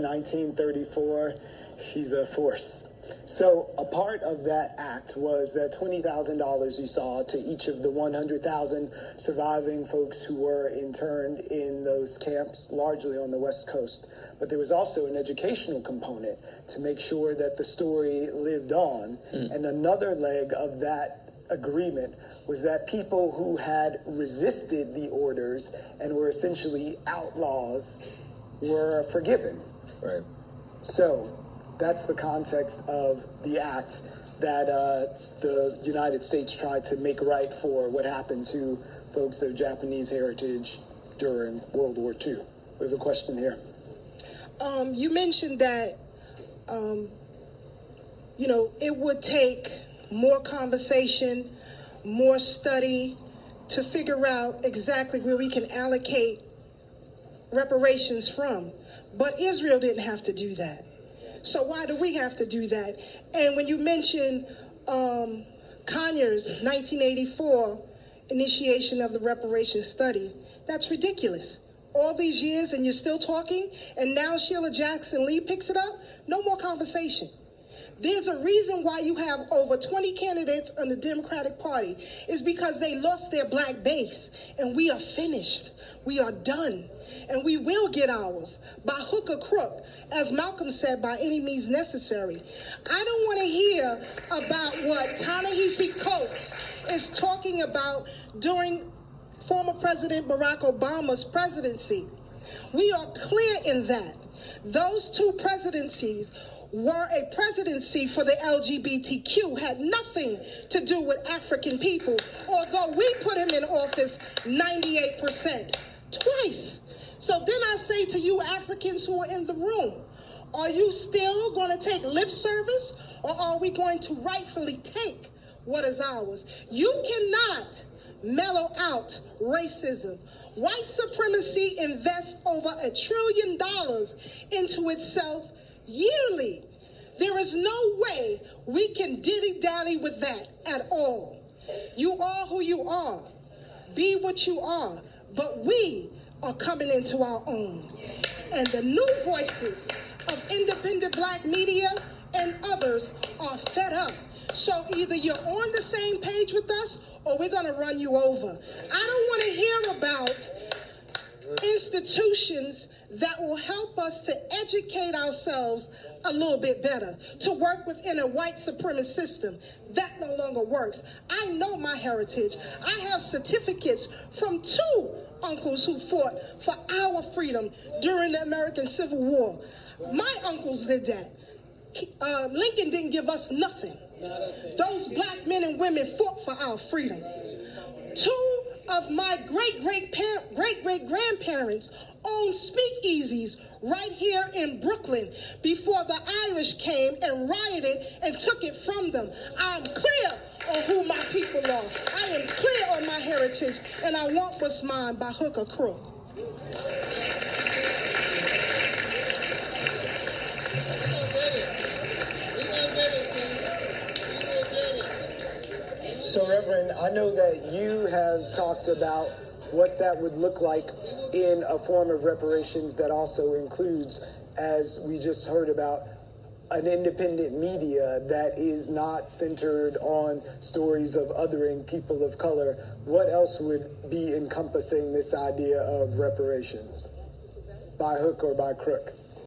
1934, she's a force. So a part of that act was that $20,000 you saw to each of the 100,000 surviving folks who were interned in those camps, largely on the West Coast. But there was also an educational component to make sure that the story lived on. And another leg of that agreement was that people who had resisted the orders and were essentially outlaws were forgiven. Right. So that's the context of the act that the United States tried to make right for what happened to folks of Japanese heritage during World War II. We have a question here. You mentioned that, it would take more conversation, more study to figure out exactly where we can allocate reparations from. But Israel didn't have to do that. So why do we have to do that? And when you mention Conyers' 1984 initiation of the reparations study, that's ridiculous. All these years and you're still talking, and now Sheila Jackson Lee picks it up? No more conversation. There's a reason why you have over 20 candidates on the Democratic Party. Is because they lost their black base, and we are finished. We are done. And we will get ours by hook or crook, as Malcolm said, by any means necessary. I don't want to hear about what Ta-Nehisi Coates is talking about during former President Barack Obama's presidency. We are clear in that. Those two presidencies were a presidency for the LGBTQ, had nothing to do with African people, although we put him in office 98%, twice. So then I say to you Africans who are in the room, are you still going to take lip service, or are we going to rightfully take what is ours? You cannot mellow out racism. White supremacy invests over $1 trillion into itself yearly. There is no way we can diddy-dally with that at all. You are who you are. Be what you are. But we are coming into our own. And the new voices of independent black media and others are fed up. So either you're on the same page with us, or we're going to run you over. I don't want to hear about institutions that will help us to educate ourselves a little bit better, to work within a white supremacist system. That no longer works. I know my heritage. I have certificates from 2 uncles who fought for our freedom during the American Civil War. My uncles did that. Lincoln didn't give us nothing. Those black men and women fought for our freedom. 2 of my great-great-grandparents owned speakeasies right here in Brooklyn before the Irish came and rioted and took it from them. I'm clear on who my people are. I am clear on my heritage, and I want what's mine by hook or crook. So, Reverend, I know that you have talked about what that would look like in a form of reparations that also includes, as we just heard about, an independent media that is not centered on stories of othering people of color. What else would be encompassing this idea of reparations, by hook or by crook?